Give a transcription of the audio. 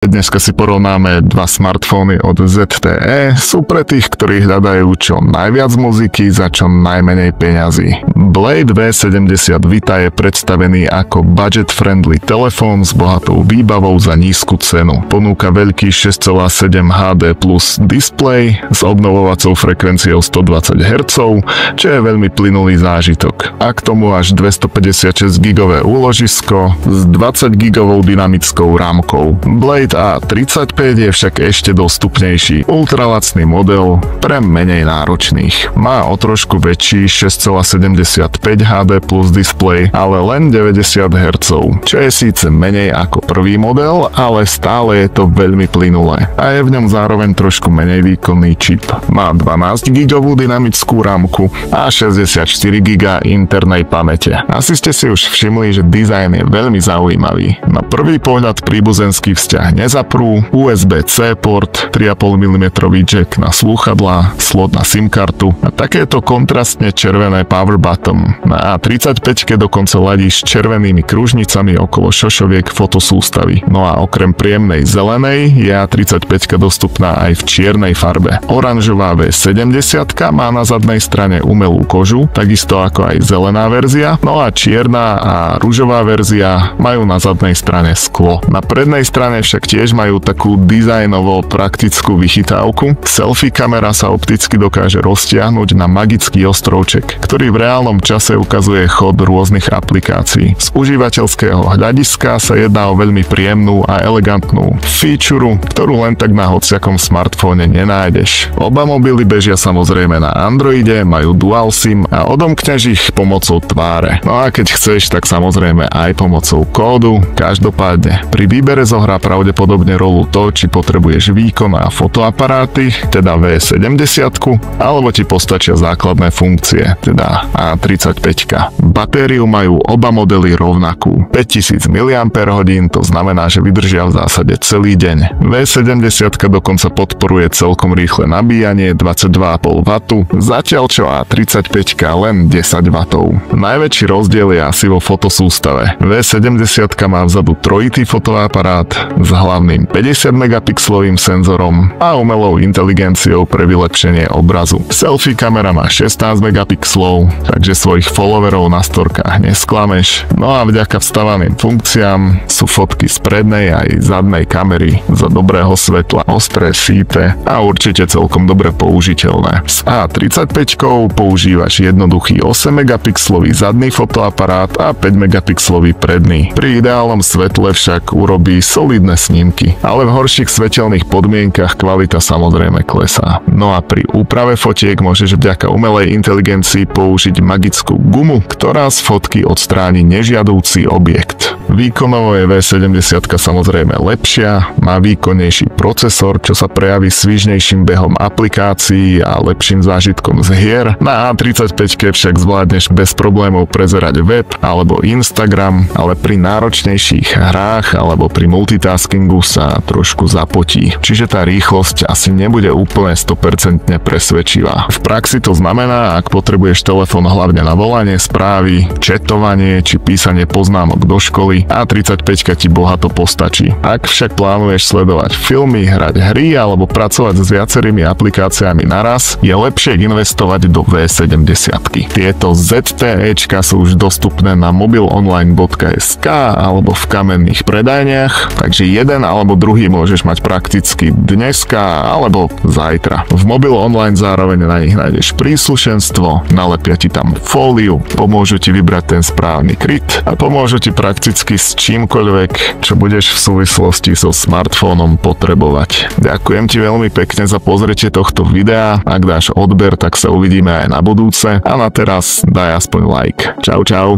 Dneska si porovnáme dva smartfóny od ZTE. Sú pre tých, ktorí hľadajú čo najviac muziky za čo najmenej peňazí. Blade V70 Vita je predstavený ako budget-friendly telefón s bohatou výbavou za nízku cenu. Ponúka veľký 6,7 HD plus displej s obnovovacou frekvenciou 120 Hz, čo je veľmi plynulý zážitok. A k tomu až 256 GB úložisko s 20 GB dynamickou rámkou. Blade A35 je však ešte dostupnejší, ultralacný model pre menej náročných. Má o trošku väčší 6,75 HD plus displej, ale len 90 Hz, čo je síce menej ako prvý model, ale stále je to veľmi plynulé a je v ňom zároveň trošku menej výkonný čip. Má 12 GB dynamickú rámku a 64 GB internej pamäte. Asi ste si už všimli, že dizajn je veľmi zaujímavý. Na prvý pohľad príbuzenský vzťah nezaprú, USB-C port, 3,5 mm jack na slúchadlá, slot na SIM kartu a takéto kontrastne červené power button. Na A35 dokonca ladí s červenými kružnicami okolo šošoviek fotosústavy. No a okrem príjemnej zelenej je A35 dostupná aj v čiernej farbe. Oranžová V70 má na zadnej strane umelú kožu, takisto ako aj zelená verzia, no a čierna a ružová verzia majú na zadnej strane sklo. Na prednej strane však tiež majú takú dizajnovo praktickú vychytávku. Selfie kamera sa opticky dokáže roztiahnuť na magický ostrovček, ktorý v reálnom čase ukazuje chod rôznych aplikácií. Z užívateľského hľadiska sa jedná o veľmi príjemnú a elegantnú feature, ktorú len tak na hociakom smartfóne nenájdeš. Oba mobily bežia samozrejme na Androide, majú dual SIM a odomkneš ich pomocou tváre. No a keď chceš, tak samozrejme aj pomocou kódu. Každopádne pri výbere zohrá pravdepodobne rolu to, či potrebuješ výkon a fotoaparáty, teda V70, alebo ti postačia základné funkcie, teda A35. Batériu majú oba modely rovnakú. 5000 mAh, to znamená, že vydržia v zásade celý deň. V70 dokonca podporuje celkom rýchle nabíjanie 22,5 W, zatiaľ čo A35 len 10 W. Najväčší rozdiel je asi vo fotosústave. V70 má vzadu trojitý fotoaparát s hlavným 50 megapixelovým senzorom a umelou inteligenciou pre vylepšenie obrazu. Selfie kamera má 16 megapixelov, takže svojich followerov na storkách nesklameš. No a vďaka vstavaným funkciám sú fotky z prednej aj zadnej kamery za dobrého svetla, ostré síte a určite celkom dobre použiteľné. S A35 používaš jednoduchý 8 megapixelový zadný fotoaparát a 5 megapixelový predný. Pri ideálnom svetle však urobí solidné snímky, ale v horších svetelných podmienkach kvalita samozrejme klesá. No a pri úprave fotiek môžeš vďaka umelej inteligencii použiť magickú gumu, ktorá z fotky odstráni nežiadúci objekt. Výkonovo je V70 samozrejme lepšia, má výkonnejší procesor, čo sa prejaví svižnejším behom aplikácií a lepším zážitkom z hier. Na A35 však zvládneš bez problémov prezerať web alebo Instagram, ale pri náročnejších hrách alebo pri multitaskingu sa trošku zapotí. Čiže tá rýchlosť asi nebude úplne 100% presvedčivá. V praxi to znamená, ak potrebuješ telefón hlavne na volanie, správy, chatovanie či písanie poznámok do školy, A35 ti bohato postačí. Ak však plánuješ sledovať filmy, hrať hry alebo pracovať s viacerými aplikáciami naraz, je lepšie investovať do V70. Tieto ZTEčka sú už dostupné na mobilonline.sk alebo v kamenných predajniach, takže jeden alebo druhý môžeš mať prakticky dneska alebo zajtra. V Mobil Online zároveň na nich nájdeš príslušenstvo, nalepia ti tam fóliu, pomôžu ti vybrať ten správny kryt a pomôžu ti prakticky s čímkoľvek, čo budeš v súvislosti so smartfónom potrebovať. Ďakujem ti veľmi pekne za pozretie tohto videa, ak dáš odber, tak sa uvidíme aj na budúce a na teraz daj aspoň like. Čau čau.